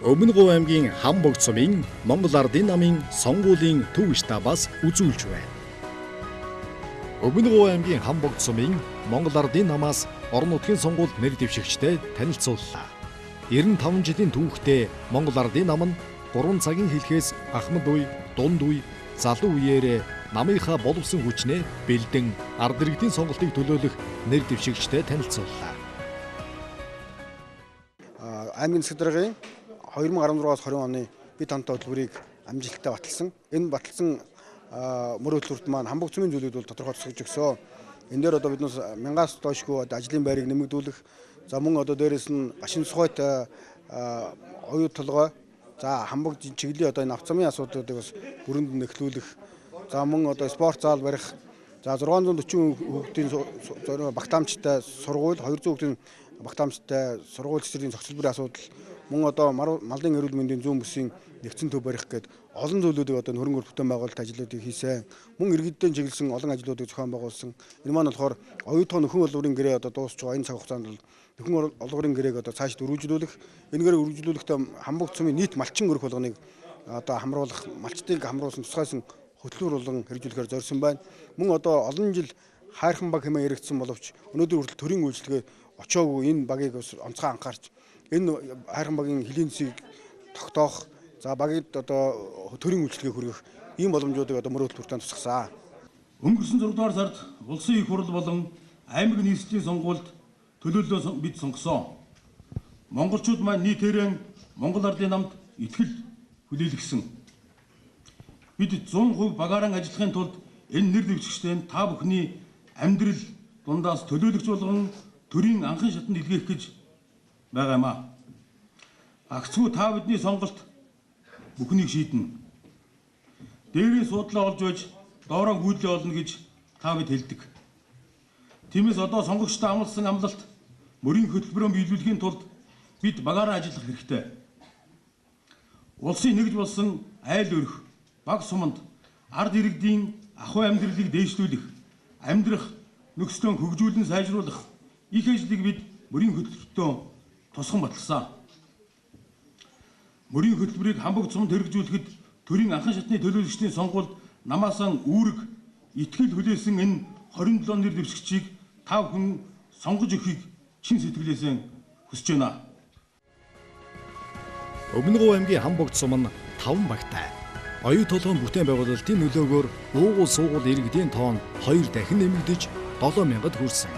Өмнөговь аймгийн Хамбогд сумын Монгол Ардын намын сонгуулийн төв штабаас үзүүлж байна. Өмнөговь аймгийн Хамбогд сумын Монгол Ардын намаас орон нутгийн сонгуульд нэр дэвшигчтэй танилцууллаа. 95 жилийн түүхтэй Монгол Ардын нам нь 3 цагийн хэлхээс ахмад үе, дунд үе, залуу үеэр намынхаа боловсон хүчнээ бэлдэн ард иргэдийн сонголтыг төлөөлөх нэр дэвшигчтэй танилцууллаа. Аймгийн засаг даргын 2016-аас 20 оны бид хамтаа хөтөлбөрийг амжилттай баталсан. Энэ баталсан мөр хөтөлбөрт маань Хамбогд сумын зүйлүүд бол тодорхой тусгаж өгсөн. Энэ дээр одоо биднээс 1000-аас доошгүй ажлын байрыг нэмэгдүүлэх, за мөн одоо дээрээс нь гашин сухайт оюу толгой, за Хамбогд чиглэлийн одоо энэ авцамын асуудлуудыг бас бүрэн нэхлүүлэх, за мөн одоо спорт зал барих, за 640 хүүхдийн багтаамжтай сургууль, 200 хүүхдийн багтаамжтай сургууль цэцэрлэгийн зохицуулбарын асуудал, мөн одоо малын эрүүл мэндийн зүүн бүсийн нэгдсэн төв барих гээд олон зүйлүүдийг одоо хөрөнгө бүтээн байгуулалт ажлуудыг хийсэн. Мөн иргэддээ чиглэсэн олон ажлуудыг зохион байгуулсан. Энэ маань болохоор оюутгой нөхөн олгорын гэрээ одоо дуусч байгаа энэ цаг хугацаанд бол нөхөн олгорын гэрээг одоо цааш өргөжлүүлэх, энэ гэрээ өргөжлүүлэхдээ Хамбогд сумын нийт малчин өрх болгоныг одоо хамруулах, малчтыг хамруулсан тусгайсан хөтөлбөр болон хэрэгжүүлэхээр зорьсон байна. Мөн одоо олон жил хайрхан баг хэмээн яригдсан боловч өнөөдөр хүртэл төрийн үйлчлэгээ очоогүй энэ багийг онцгой анхаарч энэ хайрхан багийн хөлийн цэгийг тогтоох, за багийг одоо төрийн үйлчлэгээ хүргэх ийм боломжуудыг одоо мөр хөтөлбөртөө тусгасан. Өнгөрсөн 6 дугаар сард улсын их хурл болон аймаг нийслэлийн сонгуульд төлөөллөө бид сонгосон. Монголчууд маань нийтээрээ Монгол Ардын намд итгэл хүлээлгэсэн. Бид 100% багаараа ажиллахын тулд энэ нэр дэвшигчтэй та бүхний амьдрал дундаас төлөөлөгч болгон төрийн анхан шатанд илгээх гэж байгаамаа. Агцгүй та бидний сонголт бүхнийг шийднэ. Дээрээ суудлаа олж байж доороо гүйдлээ олно гэж та бид хэлдэг. Тиймээс одоо сонгогчтой амласан амлалт мөрийн хөтөлбөрөөр биелүүлэхийн тулд бид багаараа ажиллах хэрэгтэй. Улсын нэгж болсон айл өрх, баг суманд ард иргэдийн ахуй амьдралыг дээшлүүлэх, амьдрах нөхцөлөө хөгжүүлэн сайжруулах их ажлыг бид мөрийн хөтөлбөртөө тусган баталсан. Мөрийн хөтөлбөрийг Хамбогд сумд хэрэгжүүлэхэд төрийн анхан шатны төлөөлөгчдийн сонгуульд намаасан үүрэг итгэл хүлээсэн энэ 27 нэр дэвшигчийг та бүхэн сонгож өгөхийг чин сэтгэлээсээ хүсэж байна. Өмнөговь аймгийн Хамбогд сум нь 5 багтай. Оюу толгойн бүтээн байгуулалтын нөлөөгөөр уугуул суугуул иргэдийн тоон 2 дахин нэмэгдэж 7000-д хүрсэн.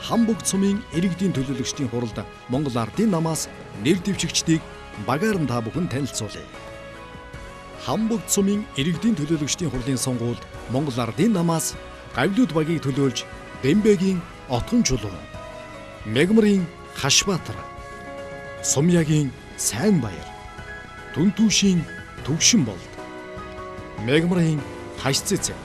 Хамбогд сумын иргэдийн төлөөлөгчдийн хуралд Монгол Ардын намаас нэр дэвшигчдийг багаар нь та бүхэн танилцуулъя. Хамбогд сумын иргэдийн төлөөлөгчдийн хурлын сонгуульд Монгол Ардын намаас Гавлууд багийг төлөөлж Бэмбэгийн Отгон чулуун, Мегмарын Хашбаатар, Сумягийн Сайнбаяр, Түнтүүшийн Төвшин болд, Мегмарын Хашцэцэг,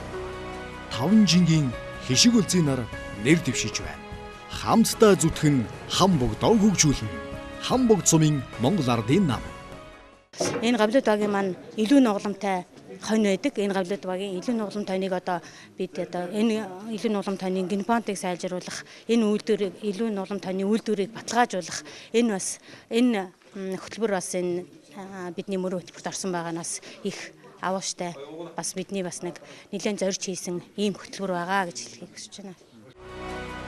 Таванжингийн Хишиг үлзий нар нэр дэвшиж байна. Хамтдаа зүтгэн Хамбогдоо хөгжүүлнэ. Хамбогд сумын Монгол Ардын нам. Энэ Гавлууд багийн маань илүү нугламтай хонь байдаг. Энэ Гавлууд багийн илүү нуглам тойныг одоо бид одоо энэ илүү нуглам тойны генпонтыг сайжруулах, энэ үйлдвэрийг илүү нуглам тойны үйлдвэрийг баталгаажуулах, энэ бас энэ хөтөлбөр бас энэ бидний мөр хөтөлбөрт орсон байгаагаас их авууштай бас бидний бас нэг нэлээд зорж хийсэн ийм хөтөлбөр байгаа гэж хэлхийг хүсэж байна.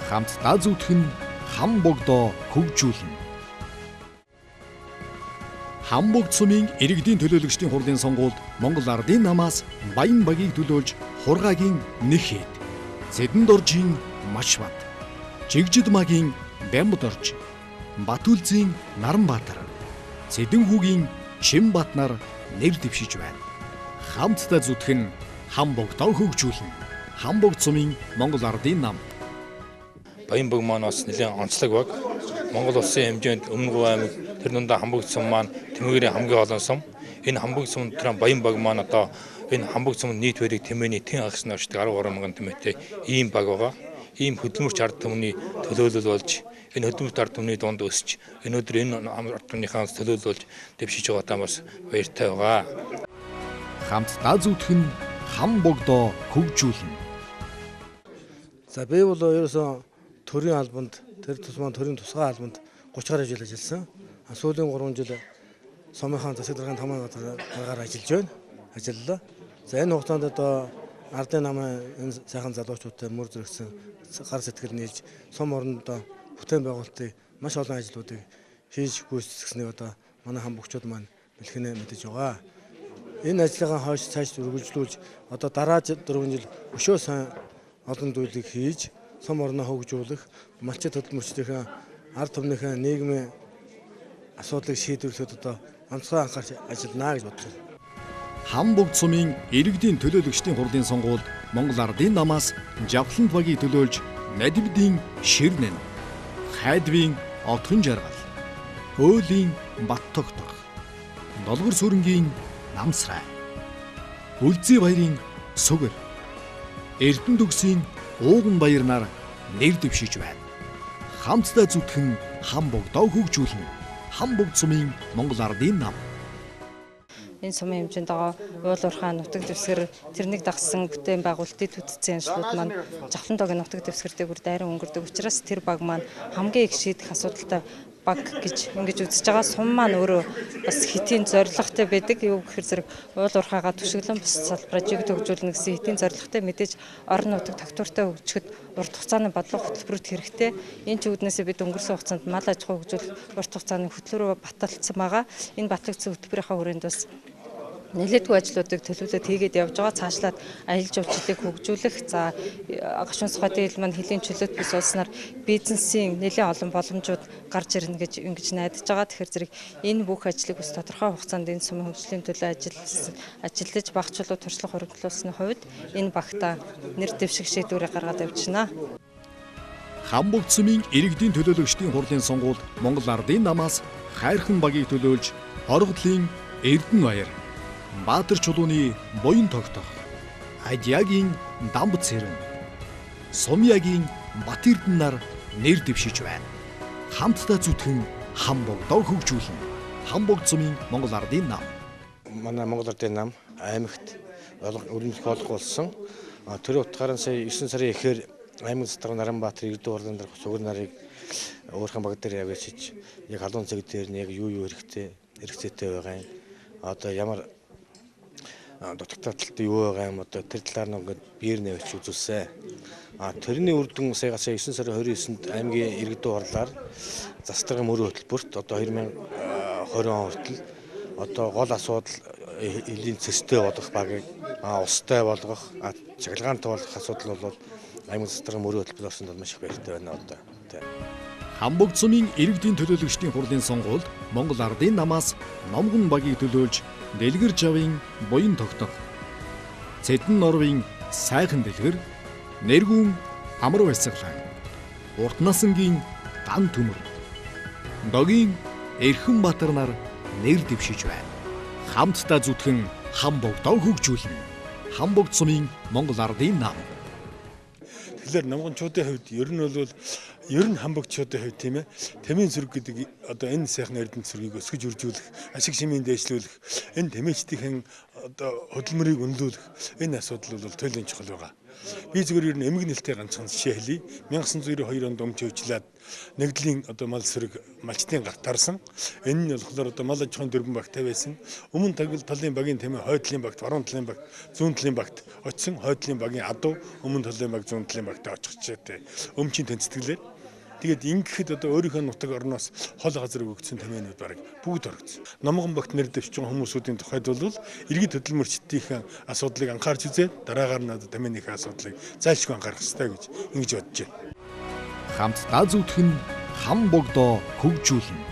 Хамтдаа зүтгэн Хамбогдоо хөгжүүлнэ. Хамбогд сумын иргэдийн төлөөлөгчдийн хурлын сонгуульд Монгол Ардын намаас Баян багийг төлөөлж Хургагийн Нэхэд, Цэдэндоржийн Машбат, Жигжид магийн Бямбдорж, Батүлзийн Наранбаатар, Цэдэнхүүгийн Чимбат нар нэр дэвшиж байна. Хамтдаа зүтгэн Хамбогдоо хөгжүүлнэ. Хамбогд сумын Монгол Ардын нам. Баян баг маань бас нэлээд онцлог баг. Монгол улсын хэмжээнд Өмнөговь аймаг тэр дундаа Хамбогд сум маань Тэмээгээрийн хамгийн олон сум. Энэ Хамбогд сумд тэр Баян баг маань одоо энэ Хамбогд сумын нийт барийг тэмээний тэн агсны орчдөг 13 мянган тэмээтэй ийм баг байгаа. Ийм хөдөлмөрч ард түмний төлөөлөл болж энэ хөдөлмөрт ард түмний дунд өсч өнөөдөр энэ ард түмнийхээ төлөөлөл болж дэвшиж байгаа та бас баяртай байгаа. Хамтдаа зүтгэн Хамбогдоо хөгжүүлнэ. За би бол ерөөсөө төрийн албанд тэр тусмаа төрийн тусгай албанд 30 гаруй жил ажилласан. Сүүлийн 3 жил сумынхаа засаг даргын 5 дараагаар ажиллаж байна. Ажиллалаа. За энэ хугацаанд одоо ардын намын энэ сайхан залуучуудтай мөр зэрэгсэн гар сэтгэл нийлж сум орондоо бүтээн байгуулалтыг маш олон ажлуудыг хийж гүйцэтгэснийг одоо манай хамбогчууд маань бэлхэнэ мэдэж байгаа. Энэ ажлынхаа хойш цааш үргэлжлүүлж одоо дараа 4 жил өшөө сайн олон зүйлийг хийж сум орноо хөгжүүлэх, малчид хөдөлмөрчдийн ард түмнийхээ нийгмийн асуудлыг шийдвэрлэхэд одоо онцгой анхаарч ажиллана гэж бодож байна. Хамбогд сумын иргэдийн төлөөлөгчдийн хурлын сонгуульд Монгол Ардын намаас Жавхланд багийг төлөөлж Надивдийн Ширнэн, Хайдвийн Отхон жаргал, Хөөлийн Бат тогтох, Долгор сүрэнгийн Намсрай, Үлзий баярын Сүгэр, Эрдэнэ төгсийн Ууган баяр нар нэр дэвшиж байна. Хамтдаа зүтгэн Хамбогдоо хөгжүүлнэ. Хамбогд сумын Монгол Ардын нам. Энэ сумын хэмжээнд байгаа уул уурхай нутаг дэвсгэр тэрнийг дагсан бүтээн байгуулалтын төдцийн ажлууд маань Жавхланд багийн нутаг дэвсгэр дээгүүр дайран өнгөрдөг учраас тэр баг маань хамгийн их шийдэх асуудалтай баг гэж ингэж үзэж байгаа. Сум маань өөрөө бас хэтийн зорилготой байдаг. Юу гэхээр зэрэг уул уурхайгаа түшиглэн бус салбарыг хөгжүүлнэ гэсэн хэтийн зорилготой мэдээж орон нутаг тогтвортой хөгжихэд урт хугацааны бодлого хөтөлбөрөд хэрэгтэй. Энэ ч үүднээсээ бид өнгөрсөн хугацаанд мал аж ахуй хөгжүүлэх урт хугацааны хөтөлбөрөөр баталсан байгаа. Энэ батлагдсан хөтөлбөрийнхаа хүрээнд бас нэлээдгүй ажлуудыг төлөвлөд хийгээд явж байгаа. Цаашлаад аялал жуулчлалыг хөгжүүлэх, за гашуун сухатын ил маань хэлийн чөлөөт бус улснаар бизнесийн нэлээд олон боломжууд гарч ирнэ гэж ингэж найдаж байгаа. Тэгэхээр зэрэг энэ бүх ажлыг бас тодорхой хугацаанд энэ сумын хөгжлийн төлөө ажиллаж багцлуу туршлага хөрөнгөлүүлсэний хувьд энэ багтаа нэр дэвших шийдвэрийг гаргаад явж байна. Хамбогд сумын иргэдийн төлөөлөгчдийн хурлын сонгуульд Монгол Ардын намаас Хайрхан багийг төлөөлж Оргодлын Эрдэнэ баяр, Баатар чулууны Буян тогтох, Адягийн Дамбат сэрэн, Сумьягийн Бат Эрдэнэ нар нэр дэвшиж байна. Хамтдаа зүтгэн Хамбогдоо хөгжүүлнэ. Хамбогд сумын Монгол Ардын нам. Манай Монгол Ардын нам аймагт өрнөлт болгуулсан. Тэр утгаараа сая 9 сарын эхээр аймаг засаг Наранбаатар Эрдэнэ хурлын дарга Сүгэр нарыг уурхайн баг дээр явуулж яг халуун цаг дээр нь яг юу хэрэгцээтэй байгаа юм. Одоо ямар дутагтай талтай юу байгаа юм, одоо тэр талаар нь ингээд биер нэмж үзүүлсэн. Тэрний үр дүн сая 9 сарын 29-нд аймгийн иргэдийн хурлаар засгийн мөрийн хөтөлбөрт одоо 2020 он хүртэл одоо гол асуудал элийн цэстэй болгох багийг устай болгох, чаглагаантай болгох асуудал бол аймаг засгийн мөрийн хөтөлбөр орсонд маш их баяртай байна одоо. Хамбогд сумын иргэдийн төлөөлөгчдийн хурлын сонгуульд Монгол Ардын намаас Номгон багийг төлөөлж Дэлгэр Жавын Буян тогтох, Цэдэн Норвын Сайхан Дэлгэр, Нэргүүн Амар Баясгалан, Урт Насангийн Дан Төмөр, Догийн Эрхэн Баатар нар нэр дэвшиж байна. Хамтдаа зүтгэн Хамбогдоо хөгжүүлнэ. Хамбогд сумын Монгол Ардын нам. Тэгэхээр номгончуудын хувьд ер нь хамбогчуудын хувьд тийм ээ тэмээн зүрэг гэдэг одоо энэ сайхан эрдэнэ цэргийг өсгөж үржүүлэх, ашиг шимийн дээшлүүлэх, энэ тэмээнчдийн одоо хөдөлмөрийг үнэлүүлэх энэ асуудал бол туйлын чухал байгаа. Би зүгээр ер нь эмгэг нэлтэй ганцхан жишээ хэлье. 1992 онд өмч хөвчлээд нэгдлийн одоо мал сүрэг малчтын гарт тарсан. Энэ нь болохоор одоо мал аж ахуйн дөрвөн багтай байсан. Өмнө талын багийн тэмээ хойдлын багт, баруун талын багт, зүүн талын багт очсон. Хойдлын багийн адуу, өмнө талын баг, зүүн талын багт очихчээтэй өмчийн тэнцэтгэлээр тэгээд ингэхэд одоо өөрийнхөө нутаг орноос хол газар өгөгдсөн тэмээнүүд бараг бүгд орогдсон. Номгон багт нэр дэвшиж байгаа хүмүүсүүдийн тухайд бол иргэд хөдөлмөрчдийн асуудлыг анхаарч үзээд дараагаар нь тэмээнийхээ асуудлыг зайлшгүй анхаарах ёстой гэж ингэж бодож байна. Хамтдаа зүтгэн Хамбогдоо хөгжүүлнэ.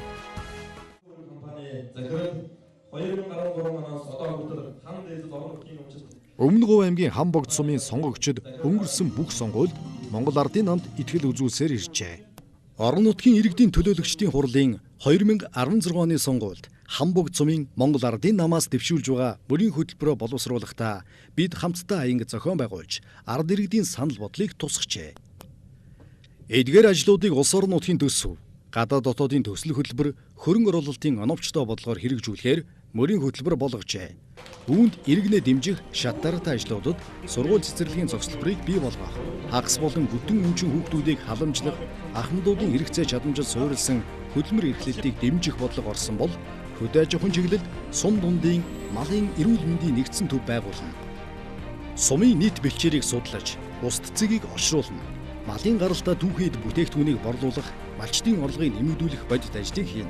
Өмнө Говь аймгийн Хамбогд сумын сонгогчид өнгөрсөн бүх сонгуульд Монгол Ардын намд итгэл үзүүлсээр иржээ. Орон нутгийн иргэдийн төлөөлөгчдийн хурлын 2016 оны сонгуульд Хамбогд сумын Монгол Ардын намаас дэвшүүлж байгаа бүрийн хөтөлбөрөөр боловсруулахдаа бид хамтдаа аянга зохион байгуулж ард иргэдийн санал бодлыг тусгажээ. Эдгээр ажлуудыг улс орон нутгийн төсөв, гадаад дотоодын төсөл хөтөлбөр, хөрөнгө оруулалтын оновчтой бодлогоор хэрэгжүүлэхээр мөрийн хөтөлбөр болгожээ. Үүнд иргэнэ дэмжих шат дараатай ажлуудад сургууль цэцэрлэгийн зохицлборыг бий болгох, хагас болон бүтэн өмчийн хүүхдүүдийг халамжлах, ахмадуудын хэрэгцээ чадамжид суурилсан хөдөлмөр эрхлэлтийг дэмжих бодлого орсон бол хөдөө аж ахуйн чиглэлд сум дундын малын эрүүл мэндийн нэгдсэн төв байгуулна. Сумын нийт бэлчээрийг судлаж, ус цэцгийг олшруулна. Малын гаралтай түүхэд бүтээгдэхүүнийг борлуулах, малчдын орлогыг нэмэгдүүлэх бодит ажлыг хийн.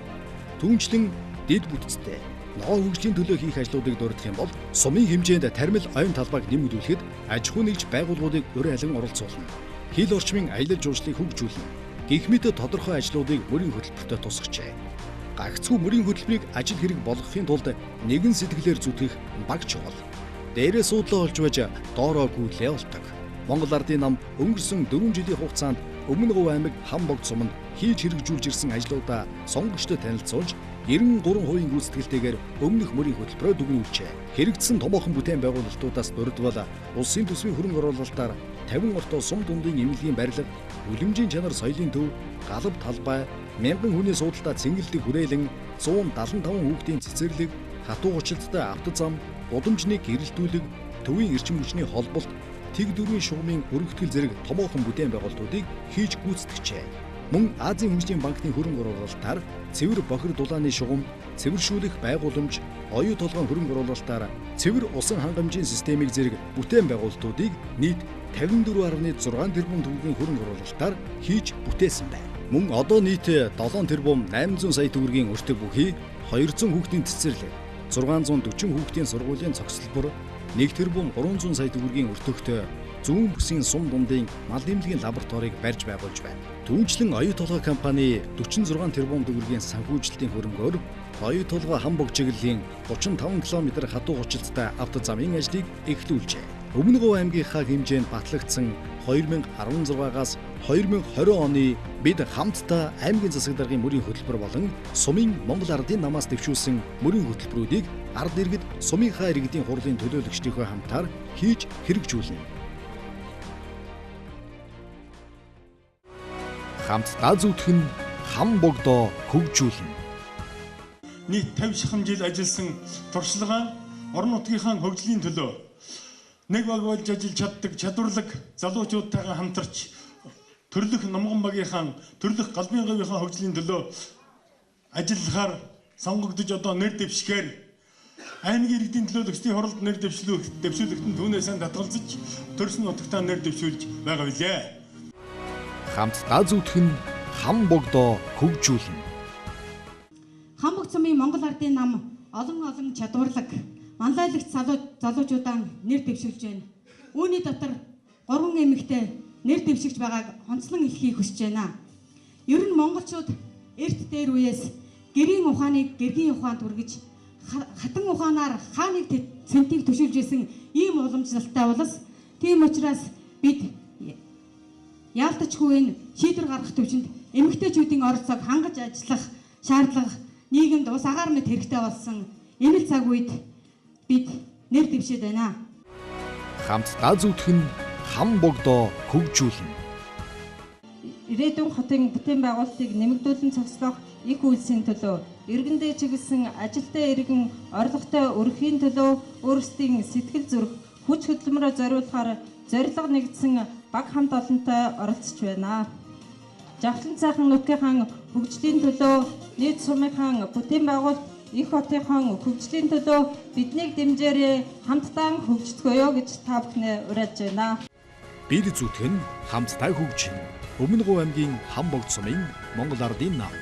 Түүнчлэн дэд бүтцтэй ногоон хөгжлийн төлөө хийх ажлуудыг дурдах юм бол сумын хэмжээнд тармил оюун талбайг нэмэгдүүлэхэд аж ахуй нэгж байгууллагуудыг өр алан оролцуулна. Хил орчмын аялал жуулчлалыг хөгжүүлнэ. Гэх мэт тодорхой ажлуудыг мөрийн хөтөлбөртөд тусгажээ. Гагцхүү мөрийн хөтөлбөрийг ажил хэрэг болгохын тулд нэгэн сэтгэлээр зүтгэх баг чухал. Дээрээ суудлаа олж байж доороо гүйдлээ болдог. Монгол Ардын нам өнгөрсөн 4 жилийн хугацаанд Өмнөговь аймаг Хамбогд суманд хийж хэрэгжүүлж ирсэн ажлуудаа сонгогчдод танилцуулж 93% гүйцэтгэлтэйгээр өмнөх мөрийн хөтөлбөрөөр дүгнүүлжээ. Хэрэгжсэн томоохон бүтээн байгуулалтуудаас дурдвал улсын төсвийн хөрөнгө оруулалтаар 50 ортой сум дундын эмнэлгийн барилга, үлэмжийн чанар соёлын төв, галав талбай, 1000 хүний суудалтаа цэнгэлдэг хүрээлэн, 175 хүүхдийн цэцэрлэг, хатуу гучилттай автозам, гудамжны гэрэлтүүлэг, төвийн эрчим хүчний холболт, тэг дөрвийн шугамын өргөтгөл зэрэг томоохон бүтээн байгуулалтуудыг хийж гүйцэтгэжээ. Мөн Азийн хөгжлийн банкны хөрөнгө оруулалтаар цэвэр бохир дулааны шугам, цэвэршүүлэх байгууламж, оюу толгойн хөрөнгө оруулалтаар цэвэр усан хангамжийн системийг зэрэг бүтээн байгуулалтуудыг нийт 54.6 тэрбум төгрөгийн хөрөнгө оруулалтаар хийж бүтээсэн байна. Мөн одоо нийт 7 тэрбум 800 сая төгрөгийн өртөг бүхий, 200 хүүхдийн цэцэрлэг, 640 хүүхдийн сургуулийн цогцлбор, 1 тэрбум 300 сая төгрөгийн өртөгтэй зүүн бүсийн сум дундын мал эмнэлгийн лабораторийг барьж байгуулж байна. Түүнчлэн оюу толгой компани 46 тэрбум төгрөгийн санхүүжилтийн хөрөнгөөр оюу толгой Хамбогд чиглэлийн 35 км хатуу гучилттай автозамын ажлыг эхлүүлжээ. Өмнөговь аймгийнхаа хэмжээнд батлагдсан 2016-аас 2020 оны бид хамтдаа аймгийн засаг даргын мөрийн хөтөлбөр болон сумын Монгол Ардын намаас дэвшүүлсэн мөрийн хөтөлбөрүүдийг ард иргэд сумынхаа иргэдийн хурлын төлөөлөгчдийнхөө хамтаар хийж хэрэгжүүлнэ. Хамтдаа зүтгэх нь Хамбогдоо хөгжүүлнэ. Нийт 50 шахам жил ажилласан туршлагаа орон нутгийнхаа хөгжлийн төлөө нэг баг болж ажиллаж чаддаг чадварлаг залуучуудтайгаа хамтарч төрлөх номгон багийнхаа төрлөх галбын говийнхаа хөгжлийн төлөө ажиллахаар сонгогдож одоо нэр дэвшгээр аймгийн иргэдийн төлөөлөгчдийн хуралд нэр дэвшүүлэхэд нь түүнээсээ татгалзаж төрсөн нутагтаа нэр дэвшүүлж байгаа билээ. Хамтдаа зүтгэх нь Хамбогдоо хөгжүүлнэ. Хамбогд сумын Монгол Ардын нам олон чадварлаг манлайлагч залуучуудаа нэр дэвшүүлж байна. Үүний дотор 3 эмэгтэй нэр дэвшигч байгааг онцлон илхийг хүсэж байна. Ер нь монголчууд эрт дээр үеэс гэрийн ухааныг гэргийн ухаанд хүргэж хатан ухаанаар хааныг цэнтийг төшүүлж исэн ийм уламжлалтай улс. Тийм учраас бид яалтчгүй энэ шийдвэр гаргах төвчөнд эмэгтэйчүүдийн оролцоог хангаж ажиллах шаардлага нийгэмд ус агаар мэт хэрэгтэй болсон энэ цаг үед бид нэр дэвшээд байна. Хамтдаа зүтгэх нь Хамбогдоо хөгжүүлнэ. Ирээдүйн хотын бүтээн байгуулалтыг нэмэгдүүлэн цогцлох их үйлсийн төлөө иргэндээ чиглэсэн ажилтай иргэн орлоготой өргөхийн төлөө өөрсдийн сэтгэл зүрх хүч хөдөлмөрөөр зориулахаар зорилго нэгдсэн баг хамт олонтой оролцож байна. Жавхлан цайхан нутгийнхаа хөгжлийн төлөө нийт сумынхаа бүтээн байгуулалт их хотынхаа хөгжлийн төлөө биднийг дэмжээрэй, хамтдаа хөгжцгөөё гэж та бүхнээ уриалж байна. Бид зүтгэх нь хамтдаа хөгжинэ. Өмнөговь аймгийн Хамбогд сумын Монгол Ардын нам.